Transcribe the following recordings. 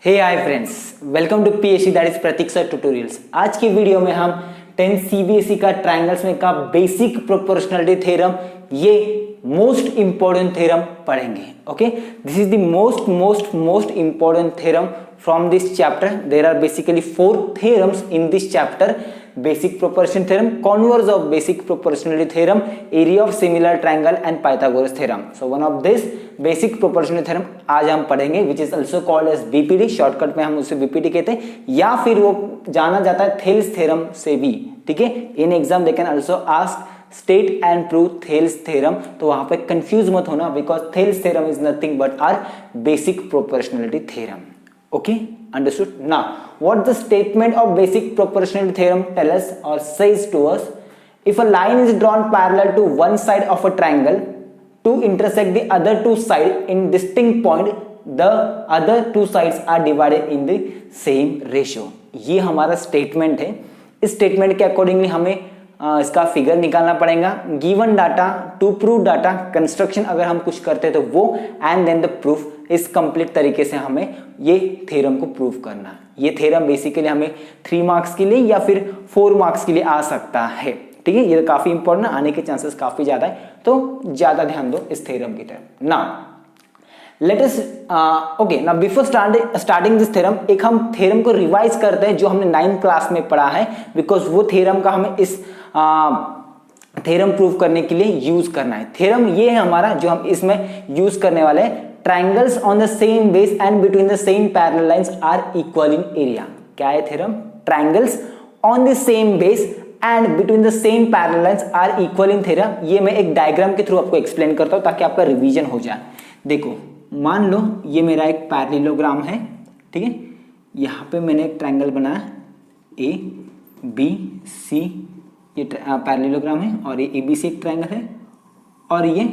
Hey hi friends, welcome to PSC that is Pratik sir tutorials. आज की video में हम 10th सीबीएसई का ट्रायंगल्स में का बेसिक प्रोपोर्शनलिटी थ्योरम, ये मोस्ट इंपॉर्टेंट थ्योरम पढ़ेंगे। Okay, this is the most important theorem from this chapter. There are basically 4 theorems in this chapter: basic proportion theorem, converse of basic proportionality theorem, area of similar triangle and Pythagoras theorem. So one of this basic proportionality theorem आज हम पढ़ेंगे, which is also called as BPT, shortcut में हम उसे BPT कहते हैं, या फिर वो जाना जाता है थेल्स थ्योरम से भी। ठीक है, in exam they can also ask state and prove Thales theorem, तो वहां पे कंफ्यूज मत होना, because Thales theorem is nothing but our basic proportionality theorem. Okay, understood? Now, what the statement of basic proportionality theorem tell us or says to us? If a line is drawn parallel to one side of a triangle to intersect the other two sides in distinct point, the other two sides are divided in the same ratio. ये हमारा statement है। इस statement के accordingly हमें इसका figure निकालना पड़ेगा। Given data to prove data construction अगर हम कुछ करते हैं तो वो, एंड देन द प्रूफ, इस कंप्लीट तरीके से हमें ये थ्योरम को प्रूव करना है। ये थ्योरम बेसिकली हमें 3 मार्क्स के लिए या फिर 4 मार्क्स के लिए आ सकता है। ठीक है, ये काफी इंपॉर्टेंट है, आने के चांसेस काफी ज्यादा है, तो ज्यादा ध्यान दो इस थ्योरम की तरफ। Now let us okay, now before starting this theorem, एक हम थ्योरम को रिवाइज करते हैं जो हमने 9th क्लास में पढ़ा है, बिकॉज वो थ्योरम का हमें इस थ्योरम प्रूव करने के लिए यूज करना है। थ्योरम ये है हमारा जो हम इसमें यूज करने वाले हैं। Triangles on the same base and between the same parallel lines are equal in area. क्या है theorem? Triangles on the same base and between the same parallel lines are equal in theorem. ये मैं एक diagram के through आपको explain करता हूं ताकि आपका रिवीजन हो जाए। देखो, मान लो ये मेरा एक पैरेललोग्राम है। ठीक है, यहां पे मैंने एक ट्रायंगल बनाया ए बी सी, ये पैरेललोग्राम है, और ये एबीसी एक ट्रायंगल है, और ये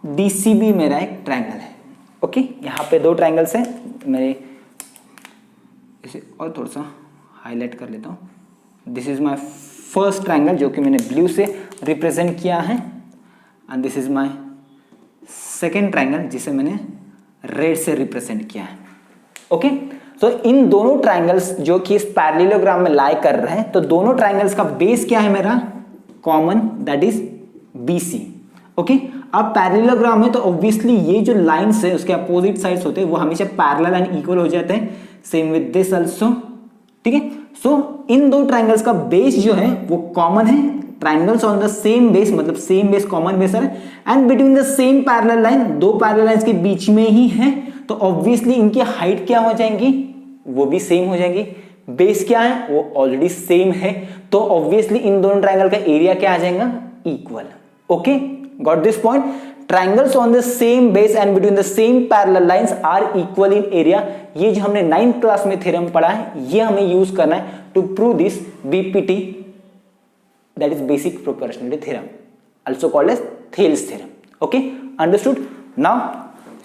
डीसीबी मेरा एक ट्रायंगल है। ओके, यहाँ पे 2 ट्रायंगल्स हैं। मैं इसे और थोड़ा सा हाईलाइट कर लेता हूँ। This is my first triangle जो कि मैंने ब्लू से रिप्रेजेंट किया है, and this is my second triangle जिसे मैंने रेड से रिप्रेजेंट किया है। ओके, तो इन दोनों ट्रायंगल्स जो कि इस पैरेललोग्राम में लाई कर रहे हैं, तो दोनों ट्रायंगल्स का बेस क्या है मेरा? Common, that is BC. Okay, अब पैरेललोग्राम में तो ऑब्वियसली ये जो लाइंस है उसके अपोजिट साइड्स होते हैं वो हमेशा पैरेलल एंड इक्वल हो जाते हैं। Same with this also. ठीक है, सो इन 2 ट्रायंगल्स का बेस जो है वो कॉमन है। Triangles on the same base मतलब सेम बेस, कॉमन बेस है, and between the same parallel line, 2 parallel lines के बीच में ही है, तो ऑब्वियसली इनकी हाइट क्या हो जाएंगी? वो भी सेम हो जाएंगी। बेस क्या है? वो ऑलरेडी सेम है, तो ऑब्वियसली इन दोनों ट्रायंगल का एरिया क्या आ जाएगा? Equal. Okay, got this point? Triangles on the same base and between the same parallel lines are equal in area. ये जो हमने 9th क्लास में थ्योरम पढ़ा है, ये हमें यूज करना है to prove this BPT, that is basic proportionality theorem, also called as Thales theorem. Okay, understood? Now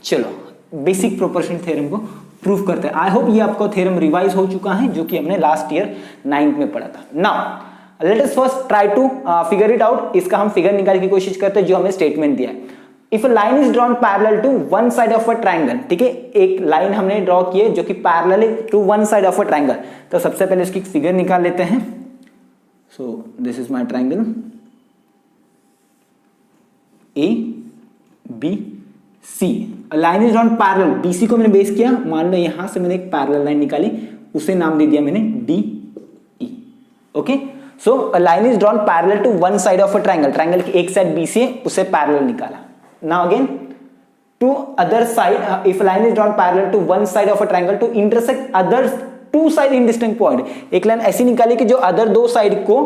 चलो बेसिक प्रोपोर्शनलिटी थ्योरम को प्रूव करते हैं। आई होप ये आपको थ्योरम रिवाइज हो चुका है जो कि हमने लास्ट ईयर 9th में पढ़ा था। Now let us first try to figure it out. इसका हम फिगर निकालने की कोशिश करते हैं जो हमें स्टेटमेंट दिया है। If a line is drawn parallel to one side of a triangle, ठीक है, एक लाइन हमने ड्रॉ की है जो कि parallel to one side of a triangle, तो सबसे पहले इसकी फिगर निकाल लेते हैं। So this is my triangle A B C. Line is drawn parallel, BC को मैंने बेस किया, मान लो यहां से मैंने एक पैरेलल लाइन निकाली, उसे नाम दे दिया मैंने D E. Okay, so a line is drawn parallel to one side of a triangle. Triangle की एक साइड BC है, उसे पैरेलल निकाला। Now again to other side, if a line is drawn parallel to one side of a triangle to intersect other two side in distinct point. एक line ऐसी निकाली कि जो अदर 2 साइड को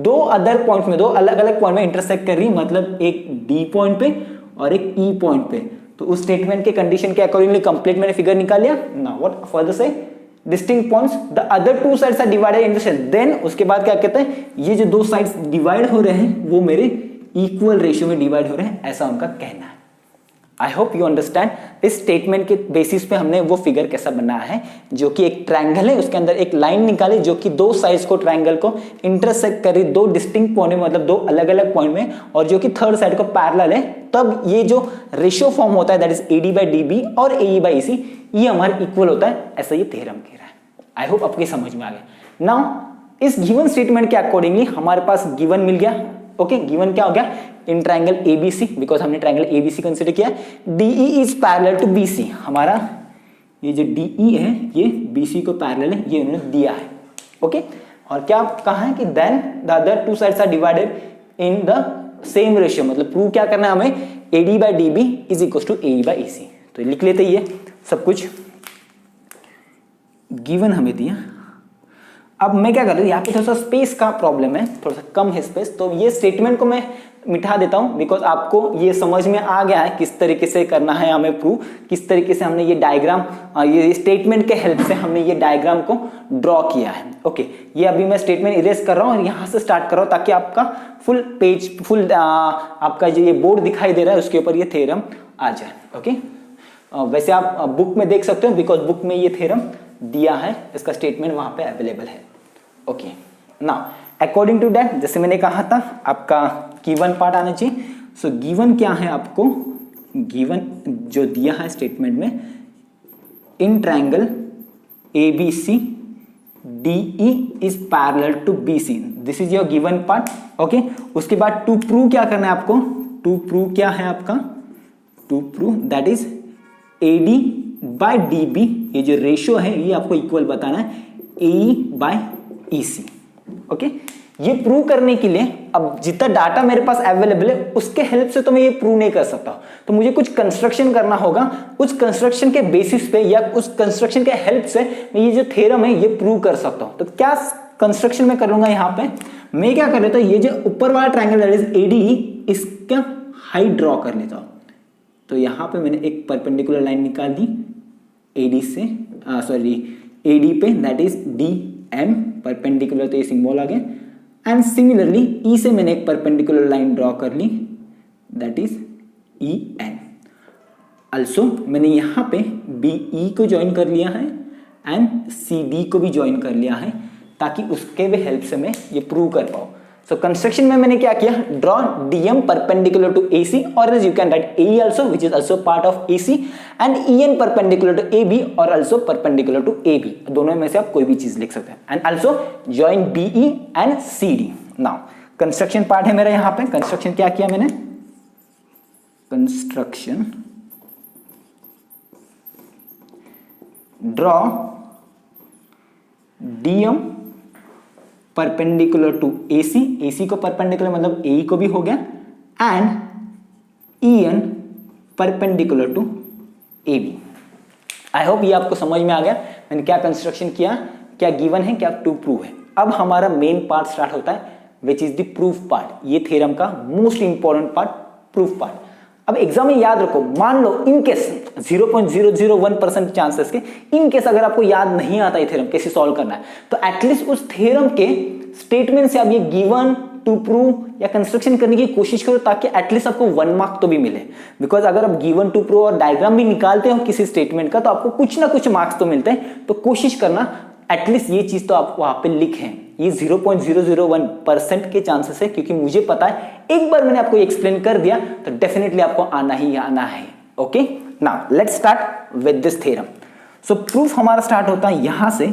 2 other point में, 2 अलग अलग पॉइंट में इंटरसेक्ट कर रही, मतलब एक D पॉइंट पे और एक E पॉइंट पे। तो उस स्टेटमेंट के कंडीशन के अकॉर्डिंगली कंप्लीट मैंने फिगर निकाल लिया। Now what further say? Distinct points, the other 2 sides are divided in the same. Then उसके बाद क्या कहते हैं? ये जो 2 साइड्स डिवाइड हो रहे हैं वो मेरे इक्वल रेशियो में डिवाइड हो रहे हैं, ऐसा उनका कहना है। I hope you understand. इस स्टेटमेंट के बेसिस पे हमने वो फिगर कैसा बनाया है, जो कि एक ट्रायंगल है, उसके अंदर एक लाइन निकाली जो कि दो साइड्स को ट्रायंगल को इंटरसेक्ट करी दो डिस्टिंक्ट पॉइंट में, मतलब दो अलग अलग पॉइंट में, और जो कि थर्ड साइड को पैरेलल है, तब ये जो रेशियो फॉर्म होता है that is AD by DB और AE by EC, ये हमारे इक्वल होता है, ऐसा ये थ्योरम कह रहा है। आई होप आपकी समझ में आ गया। नाउ इस गिवन स्टेटमेंट के अकॉर्डिंगली हमारे पास गिवन मिल गया। ओके, गिवन क्या हो गया, इन ट्रायंगल ABC, बिकॉज हमने ट्रायंगल ABC कंसीडर किया, DE is parallel to BC, हमारा ये जो DE है ये BC को पैरेलल है, ये उन्होंने दिया है। ओके, और क्या कहा है कि then the other two sides are divided in the same ratio, मतलब प्रूव क्या करना है हमें, AD by DB is equal to AE by EC। तो लिख लेते ही है सब कुछ, गिवन हमें दिया। अब मैं क्या कर रहा हूँ, यहाँ पे थोड़ा सा स्पेस का प्रॉब्लम है, थोड़ा सा कम है स्पेस, तो ये स्टेटमेंट को मैं मिटा देता हूँ, बिकॉज आपको ये समझ में आ गया है किस तरीके से करना है हमें प्रूव, किस तरीके से हमने ये डायग्राम, ये स्टेटमेंट के हेल्प से हमने ये डायग्राम को ड्रॉ किया है। ओके, ये अभी मैं स्टेटमेंट इरेज कर रहा हूँ और यहाँ से स्टार्ट कर रहा हूँ ताकि आपका फुल पेज, फुल आपका जो ये बोर्ड दिखाई दे रहा है उसके ऊपर ये थ्योरम आ जाए। ओके, वैसे आप बुक में देख सकते हो, बिकॉज बुक में ये थ्योरम दिया है, इसका स्टेटमेंट वहां पे अवेलेबल है। Okay, now according to that, जैसे मैंने कहा था आपका गिवन पार्ट आना चाहिए। सो गिवन क्या है, आपको गिवन जो दिया है स्टेटमेंट में, in triangle ABC DE is parallel to BC, this is your given part. Okay, उसके बाद टू प्रूव क्या करना है आपको, टू प्रूव क्या है आपका, to prove that is AD by DB, ये जो रेशियो है ये आपको इक्वल बताना है AE by EC। ओके, ये प्रूव करने के लिए अब जितना डाटा मेरे पास अवेलेबल है उसके हेल्प से तो मैं ये प्रूव नहीं कर सकता, तो मुझे कुछ कंस्ट्रक्शन करना होगा, उस कंस्ट्रक्शन के बेसिस पे या उस कंस्ट्रक्शन के हेल्प से मैं ये जो थ्योरम है ये प्रूव कर सकता हूं। तो क्या कंस्ट्रक्शन में करूंगा, यहाँ पे मैं क्या कर लेता हूं, ये जो ऊपर वाला ट्रायंगल दैट इज AD, इसका हाइट ड्रॉ कर लेता हूं। तो यहाँ पे मैंने एक परपेंडिकुलर लाइन निकाल दी AD से, AD पे, दैट इज DM, परपेंडिकुलर तो ये सिंबल आ गया, एंड सिमिलरली E से मैंने एक परपेंडिकुलर लाइन ड्रॉ कर ली दैट इज EN। अल्सो मैंने यहाँ पे BE को ज्वाइन कर लिया है एंड CD को भी ज्वाइन कर लिया है, ताकि उसके भी हेल्प से मैं ये प्रूव कर पाऊँ। सो कंस्ट्रक्शन में मैंने क्या किया, draw DM perpendicular to AC, और you can write AE also which is also part of AC, and EN perpendicular to AB और also परपेंडिकुलर टू AB, दोनों में से आप कोई भी चीज लिख सकते हैं, and also join BE and CD। Now construction part है मेरा, यहाँ पे कंस्ट्रक्शन क्या किया मैंने, construction draw DM perpendicular to AC, AC को परपेंडिकुलर मतलब AE को भी हो गया, and EN perpendicular to AB। I hope ये आपको समझ में आ गया मैंने क्या कंस्ट्रक्शन किया, क्या गिवन है, क्या टू प्रूव है। अब हमारा मेन पार्ट स्टार्ट होता है which is the proof part, ये थ्योरम का most important part, proof part. अब एग्जाम में याद रखो, मान लो इन केस 0.001% चांसेस के, इन केस अगर आपको याद नहीं आता ये थ्योरम कैसे सॉल्व करना है, तो एटलीस्ट उस थ्योरम के स्टेटमेंट से आप ये गिवन, टू प्रूव या कंस्ट्रक्शन करने की कोशिश करो, ताकि एटलीस्ट आपको 1 मार्क तो भी मिले। बिकॉज अगर आप गिवन, टू प्रूव और डायग्राम भी निकालते हो किसी स्टेटमेंट का, तो आपको कुछ ना कुछ मार्क्स तो मिलते हैं। तो कोशिश करना एटलीस्ट ये चीज तो आप वहां पे लिखें। ये 0.001% के चांसेस है, क्योंकि मुझे पता है एक बार मैंने आपको एक्सप्लेन कर दिया तो डेफिनेटली आपको आना ही आना है। Okay, now let's start with this theorem. So proof हमारा स्टार्ट होता है यहां से।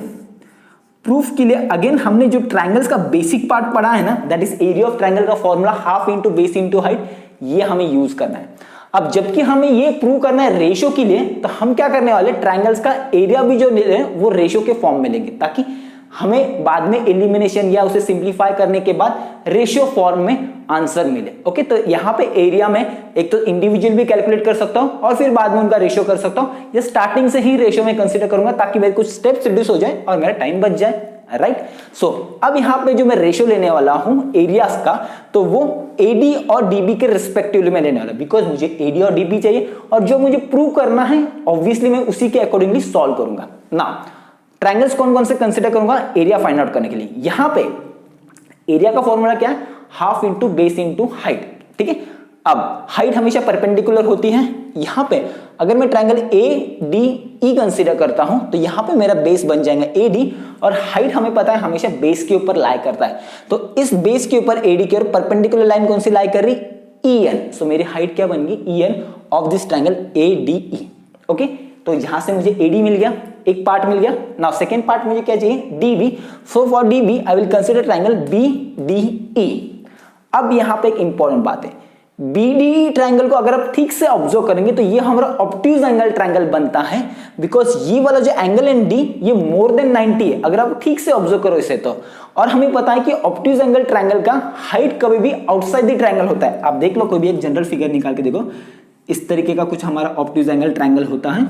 प्रूफ के लिए अगेन हमने जो ट्रायंगल्स का बेसिक पार्ट पढ़ा है ना, that is area of triangle का formula half into base into height, ये हमें यूज करना है। अब जबकि हमें ये प्रूव करना है रेशियो के लिए, तो हम क्या करने वाले, ट्रायंगल्स का एरिया भी जो ले रहे हैं वो रेशियो के फॉर्म में लेंगे, ताकि हमें बाद में एलिमिनेशन या उसे सिंप्लीफाई करने के बाद रेशियो फॉर्म में आंसर मिले। ओके, तो यहाँ पे एरिया में एक तो इंडिविजुअल भी कैलकुलेट कर सकता हूं और फिर बाद में उनका रेशियो कर सकता हूं, या स्टार्टिंग से ही रेशियो में कंसीडर करूंगा, ताकि मेरे कुछ स्टेप्स रिड्यूस हो जाए और मेरा टाइम बच जाए। राइट, सो अब यहाँ पे जो मैं रेशियो लेने वाला हूं एरियाज का, तो वो AD और DB के रिस्पेक्टिवली मैं लेने वाला, बिकॉज मुझे AD और DB चाहिए, और जो मुझे प्रूव करना है ऑब्वियसली मैं उसी के अकॉर्डिंगली सॉल्व करूंगा। ना ट्रायंगल्स कौन कौन से कंसीडर करूंगा एरिया फाइंड आउट करने के लिए। यहां पे एरिया का फॉर्मूला क्या है, half into base into height. ठीक है, अब हाइट हमेशा परपेंडिकुलर होती है यहाँ पे अगर मैं ट्रायंगल ADE कंसीडर करता हूं तो यहाँ पे मेरा बेस बन जाएगा AD, और हाइट हमें पता है हमेशा बेस के ऊपर लाई करता है, तो इस बेस के ऊपर AD के और परपेंडिकुलर लाइन कौन सी लाई कर रही, EN। सो मेरी हाइट क्या बन गई, EN of this triangle ADE। Okay, तो यहां से मुझे AD मिल गया, एक पार्ट मिल गया। नाउ सेकेंड पार्ट मुझे क्या चाहिए, DB। So for DB I will consider triangle BDE। अब यहां पे एक इंपॉर्टेंट बात है, BDE ट्रायंगल को अगर आप ठीक से ऑब्जर्व करेंगे तो ये हमारा ऑब्ट्यूज एंगल ट्रायंगल बनता है, बिकॉज ये वाला जो एंगल एंड D ये मोर देन 90 है अगर आप ठीक से ऑब्जर्व करो इसे तो। और हमें पता है कि ऑब्ट्यूज एंगल ट्रायंगल का हाइट कभी भी आउटसाइड द ट्रायंगल होता है। आप देख लो, कोई भी एक जनरल फिगर निकाल के देखो, इस तरीके का कुछ हमारा ऑब्ट्यूज एंगल ट्रायंगल होता है,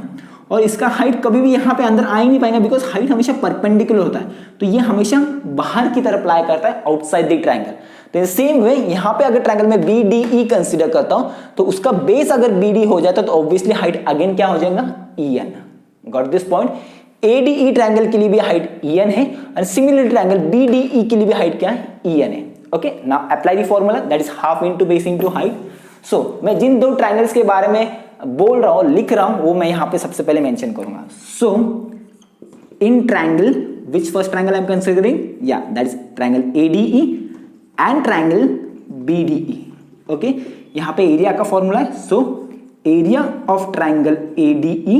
और इसका हाइट कभी भी यहाँ पे अंदर आ ही नहीं पाएगा, बिकॉज हाइट हमेशा परपेंडिकुलर होता है, तो ये हमेशा बाहर की तरफ अप्लाई करता है आउटसाइड द ट्रायंगल। तो सेम वे यहाँ पे अगर ट्रायंगल में BDE कंसीडर करता हूं तो उसका बेस अगर BD हो जाता है तो ऑब्वियसली हाइट अगेन क्या हो जाएगा, EN। Got this point. ADE triangle के लिए भी हाइट EN है, और सिमिलर ट्रायंगल BDE के लिए भी हाइट क्या है, EN है। Okay, now apply the formula, that is half into base into height. So मैं जिन दो ट्रायंगल्स के बारे में बोल रहा हूं, लिख रहा हूं, वो मैं यहाँ पे सबसे पहले मेंशन करूंगा। So in triangle, which first triangle I am considering, या that is triangle ADE and triangle BDE। Okay, यहां पे एरिया का फॉर्मूला है, so area of triangle ADE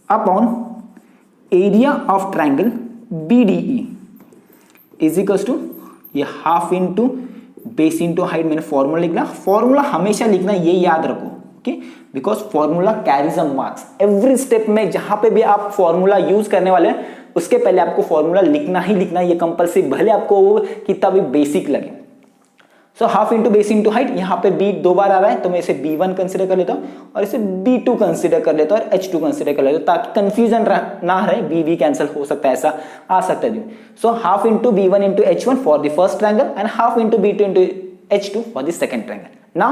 upon area of triangle BDE is equals to ये half into base into height. मैंने formula लिखना, formula हमेशा लिखना, ये याद रखो। Okay, because formula carries a marks. Every step में जहां पे भी आप फॉर्मूला यूज करने वाले हैं उसके पहले आपको फॉर्मूला लिखना ही लिखना, ये कंपल्सरी, भले आपको वो कितना भी बेसिक लगे। So half into base into height, यहाँ पे B 2 बार आ रहा है तो मैं इसे B1 कंसिडर कर लेता हूँ, और इसे B2 कंसिडर कर लेता हूँ, और H2 कंसिडर कर लेता हूँ, ताकि कंफ्यूजन ना रहे, B कैंसिल हो सकता है, ऐसा आ सकता है। So half into B1 into H1 for the first triangle and half into B2 into H2 for the second triangle. Now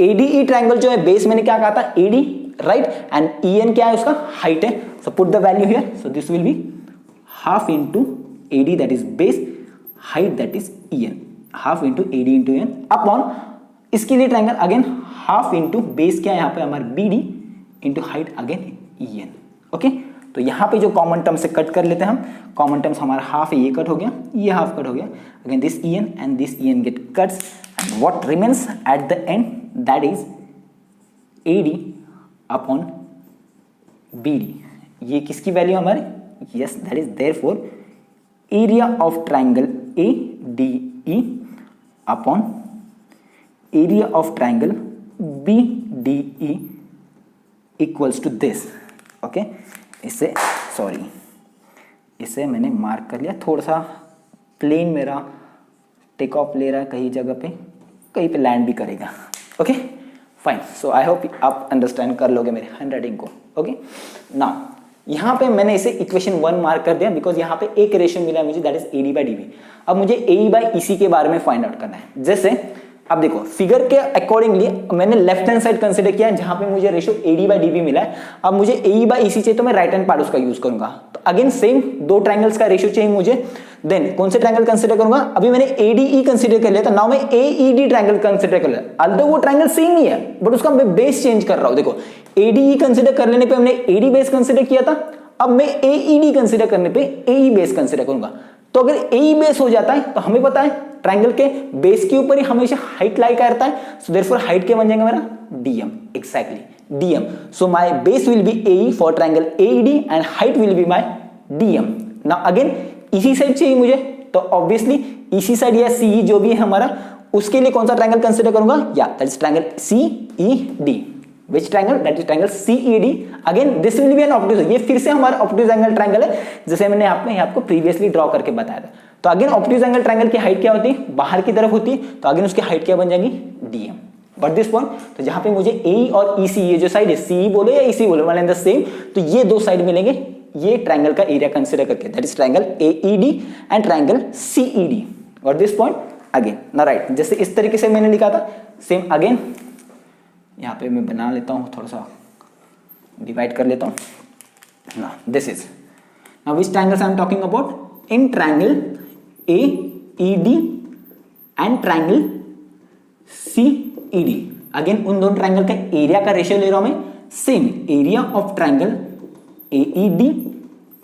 ADE triangle जो है बेस मैंने क्या कहा था, AD, राइट, एंड EN क्या है, उसका हाइट है। So put the value here, so this will be half into AD that is base, height that is EN, half into AD into EN upon इसके लिए triangle again half into base क्या है यहाँ पे हमारा BD into height again EN। Okay, तो यहाँ पे जो कॉमन टर्म से कट कर लेते हैं हम, कॉमन टर्म्स हमारा हाफ है, ये कट हो गया, ये हाफ कट हो गया, again this EN and this EN get cuts, and what remains at the end that is AD upon BD। ये किसकी वैल्यू हमारे, yes, that is therefore area of triangle ADE upon area of triangle BDE equals to this. Okay, इसे sorry इसे मैंने mark कर लिया, थोड़ा सा प्लेन मेरा टेक ऑफ ले रहा है, कहीं पे लैंड भी करेगा। Okay fine, so I hope आप अंडरस्टैंड कर लोगे मेरे हैंड राइटिंग को। ओके, नाउ यहाँ पे मैंने इसे इक्वेशन 1 मार्क कर दिया, बिकॉज यहाँ पे एक रेशियो मिला है मुझे, that is AD by DB। अब मुझे AE बाई EC के बारे में फाइंड आउट करना है। जैसे अब देखो फिगर के अकॉर्डिंगली मैंने लेफ्ट हैंड साइड कंसीडर किया है, जहां पे मुझे रेशियो AD बाई DB मिला है। अब मुझे AE बाई EC चाहिए तो मैं राइट हैंड पार्ट उसका यूज करूंगा। तो अगेन सेम दो ट्रायंगल्स का रेशियो चाहिए मुझे, देन कौन से ट्रायंगल कंसीडर करूंगा, अभी मैंने ADE कंसीडर कर लिया था, नाउ मैं AED ट्रायंगल कंसीडर कर लिया। अल्दो वो ट्रायंगल सेम ही है बट उसका मैं बेस चेंज कर रहा हूं। देखो ADE कंसीडर कर लेने पे हमने AD बेस कंसीडर किया था, अब मैं AED कंसीडर करने पे AE बेस कंसीडर करूंगा। तो अगर AE बेस हो जाता है तो हमें पता है ट्रायंगल के बेस के ऊपर ही हमेशा हाइट लाई करता है, सो देयरफॉर हाइट क्या बन जाएगा मेरा, DM, exactly DM। So my base will be AE for triangle AED and height will be my DM। Now again इसी साइड चाहिए मुझे, तो ऑब्वियसली इसी साइड या CE जो भी है हमारा, उसके लिए कौन सा ट्रायंगल कंसीडर करूंगा, या that is triangle CED। Which triangle? That is triangle CED. Again, this will be an obtuse. ये फिर से हमारा obtuse angle triangle है, जैसे मैंने आपको प्रीवियसली ड्रॉ करके बताया था। तो अगेन obtuse angle triangle की हाइट क्या होती है, बाहर की तरफ होती है, तो अगेन उसकी हाइट क्या बन जाएगी, DM। बट दिस पॉइंट, तो जहां पे मुझे AE और EC, ये जो साइड है CE बोलो या EC बोलो, वन एंड द सेम, तो ये दो साइड मिलेंगे ये ट्रायंगल का एरिया कंसीडर करके, that is triangle AED and triangle CED। Got this point again ना, राइट, जैसे इस तरीके से मैंने लिखा था, सेम अगेन यहाँ पे मैं बना लेता हूँ, थोड़ा सा डिवाइड कर लेता हूँ ना। This is now which triangles I am talking about, in triangle AED and triangle CED। Again उन दोनों ट्रायंगल का एरिया का रेशियो ले रहा हूं मैं, same area of triangle AED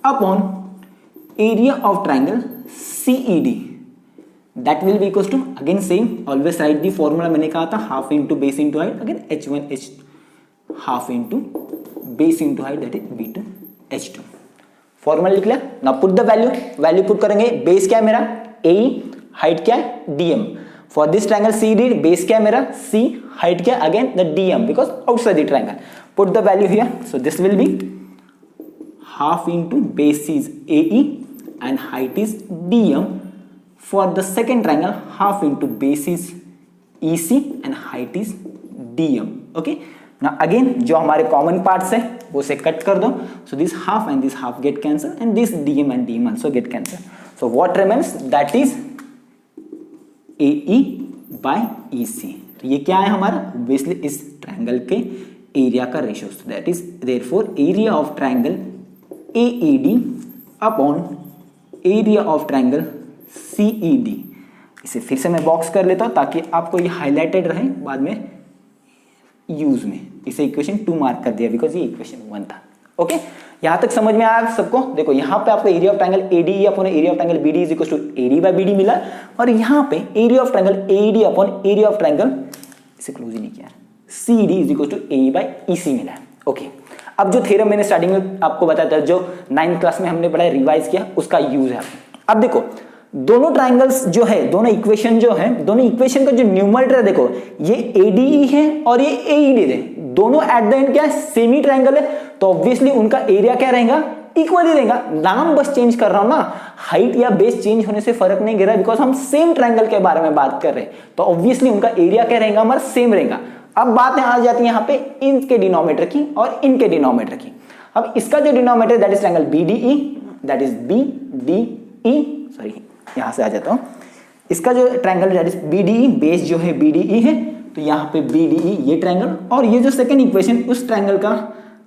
upon area of triangle CED, that will be equal to again same, always write the formula मैंने कहा था, half into base into height, again H1 H half into base into height, that is B2 H2। Formula लिख लिया। ना put the value, value put करेंगे, base क्या है मेरा AE, हाइट क्या है DM। For this triangle CD, base क्या है मेरा C, हाइट क्या है again the DM because outside the triangle. Put the value here, so this will be half into base is AE and height is DM. For the second triangle, half into base is EC and height is DM. Okay. Now again, जो हमारे common parts है वो से cut कर दो. So this half and this half get cancelled and this DM and DM also get cancelled. So what remains? That is AE by EC. तो ये क्या है हमारा? Obviously इस triangle के area का ratio. So that is therefore area of triangle AED upon area of triangle CED। इसे फिर से मैं बॉक्स कर लेता हूं ताकि आपको ये हाईलाइटेड रहे बाद में यूज में। इसे इक्वेशन 2 मार्क कर दिया बिकॉज ये इक्वेशन 1 था। ओके, यहां तक समझ में आया सबको? देखो यहां पे आपको area of triangle ADE upon area of triangle BD is equal to AD by BD मिला, और यहां पे area of triangle AED upon area of triangle, इसे क्लोज ही नहीं किया, CED is equal to AE by EC मिला। Okay, अब जो थ्योरम मैंने स्टार्टिंग में आपको बताया था, जो 9th क्लास में हमने पढ़ा रिवाइज किया, उसका यूज है। अब देखो दोनों ट्रायंगल्स जो है, दोनों इक्वेशन जो है, दोनों इक्वेशन का जो न्यूमरेटर है, देखो ये ADE है और ये AED है, दोनों एट द एंड क्या है, सेमी ट्रायंगल है, तो ऑब्वियसली उनका एरिया क्या रहेगा, इक्वल ही रहेगा। नाम बस चेंज कर रहा हूं ना, हाइट या बेस चेंज होने से फर्क नहीं गिरा बिकॉज हम सेम ट्रायंगल के बारे में बात कर रहे हैं, तो ऑब्वियसली उनका एरिया क्या रहेगा, हमारा सेम रहेगा। अब बातें आ जाती है यहाँ पे इनके डिनोमिनेटर की और इनके डिनोमिनेटर की। अब इसका जो denominator that is triangle BDE, that is BDE, sorry यहां से आ जाता हूं, इसका जो triangle that is BDE, base जो है BDE है, तो यहाँ पे BDE ये ट्रायंगल, और ये जो सेकंड इक्वेशन उस ट्रायंगल का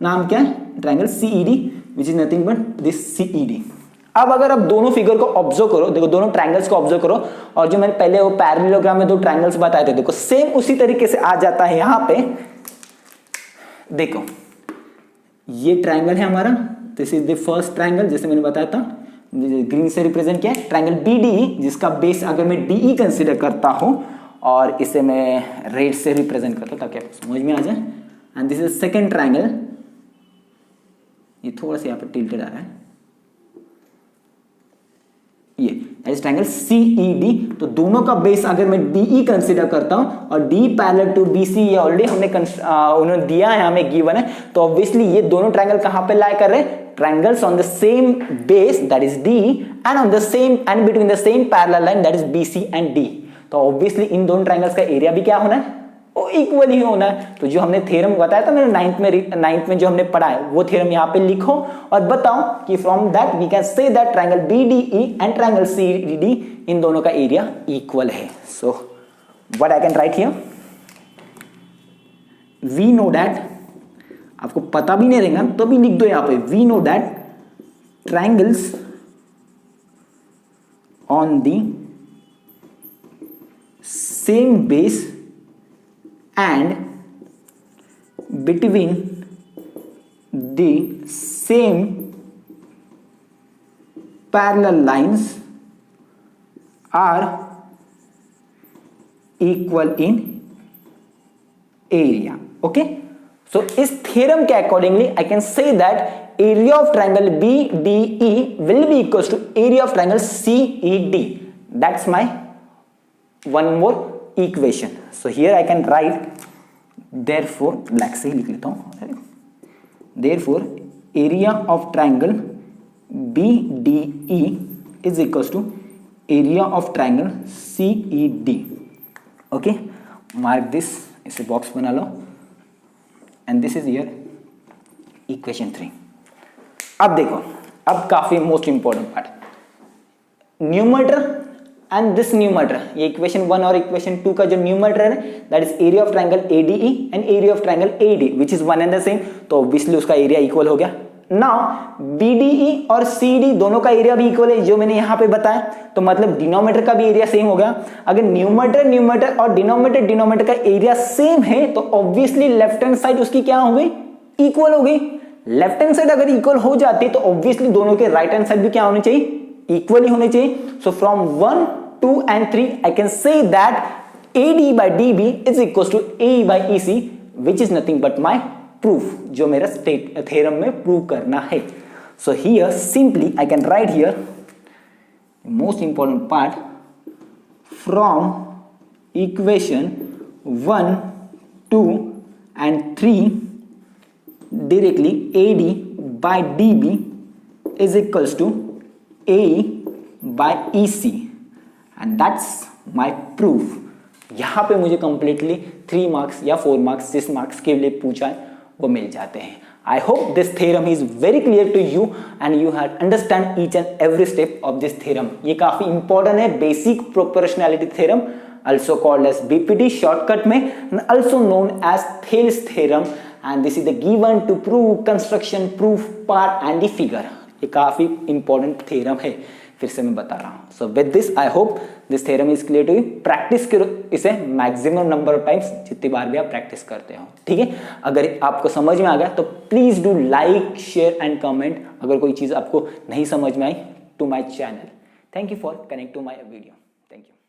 नाम क्या है, triangle CED which is nothing but this CED। अब अगर आप दोनों फिगर को ऑब्जर्व करो, देखो दोनों ट्रायंगल्स को ऑब्जर्व करो, और जो मैंने पहले वो पैरेललोग्राम में दो ट्रायंगल्स बताए थे, देखो सेम उसी तरीके से आ जाता है यहां पे। देखो ये ट्रायंगल है हमारा, this is the first triangle, जैसे मैंने बताया था ग्रीन से रिप्रेजेंट किया है, ट्रायंगल BDE जिसका बेस अगर मैं DE कंसीडर करता हूं, और इसे मैं रेड से रिप्रेजेंट करता हूं ताकि आपको समझ में आ जाए। And this is second triangle, ये थोड़ा सा यहाँ पे टिल्टेड आ रहा है, ये ट्रायंगल CED, तो दोनों का बेस अगर मैं DE कंसीडर करता हूं, और D पैरेलल टू BC ये ऑलरेडी हमने उन्होंने दिया है, हमें गिवन है, तो ऑब्वियसली ये दोनों ट्रायंगल कहां पे लाई कर रहे हैं, triangles on the same base that is D and on the same and between the same parallel line that is BC and D, तो ऑब्वियसली इन दोनों ट्रायंगल्स का एरिया भी क्या होना है, वो इक्वल ही होना है। तो जो हमने थ्योरम बताया था मैंने 9th में जो हमने पढ़ा है, वो थ्योरम यहाँ पे लिखो और बताओ कि from that we can say that triangle BDE and triangle CED इन दोनों का एरिया इक्वल है। So what I can write here, we know that, आपको पता भी नहीं रहेगा तो भी लिख दो यहाँ पे, we know that triangles on the same base and between the same parallel lines are equal in area. Okay, so इस थ्योरम के accordingly I can say that area of triangle BDE will be equals to area of triangle CED. That's my one more equation. So here I can write, therefore black से ही लिख लेता हूं, therefore area of triangle BDE is equals to area of triangle CED. Okay, mark this, इसे box बना लो, and this is your equation 3. अब देखो, अब काफी most important part, numerator and this numerator, ये इक्वेशन 1 और इक्वेशन 2 का जो न्यूमरेटर है that is area of triangle ADE and area of triangle AD which is one and the same, तो ऑब्वियसली उसका एरिया इक्वल हो गया। नाउ BDE और CD दोनों का एरिया भी इक्वल है जो मैंने यहां पे बताया, तो मतलब डिनोमिनेटर का भी एरिया सेम हो गया। अगर न्यूमरेटर और डिनोमिनेटर का एरिया सेम है तो ऑब्वियसली लेफ्ट हैंड साइड उसकी क्या हो गई, इक्वल हो गई। लेफ्ट हैंड साइड अगर इक्वल हो जाती तो ऑब्वियसली दोनों के राइट हैंड साइड भी क्या होने चाहिए, इक्वल ही होने चाहिए। So from 1, 2 and 3 I can say that AD by DB is equals to AE by EC, which is nothing but my proof, जो मेरा थ्योरम में प्रूव करना है। So here simply I can write here most important part, from equation 1, 2 and 3 directly AD by DB is equals to AE by EC and that's my proof। यहां पे मुझे completely 3 marks या 4 marks 6 marks के लिए पूछा है वो मिल जाते हैं। I hope this theorem is very clear to you and you have understand each and every step of this theorem. ये काफी इंपॉर्टेंट है, basic proportionality theorem, also called as BPT shortcut में, and also known as Thales theorem, and this is the given to prove construction proof part and the figure। ये काफी important theorem है, फिर से मैं बता रहा हूं। So with this I hope this theorem is clear to you. Practice करो इसे मैक्सिमम नंबर ऑफ टाइम्स, जितनी बार भी आप प्रैक्टिस करते हो, ठीक है। अगर आपको समझ में आ गया तो please do like, share and comment अगर कोई चीज आपको नहीं समझ में आई to my channel. Thank you for connect to my video. Thank you.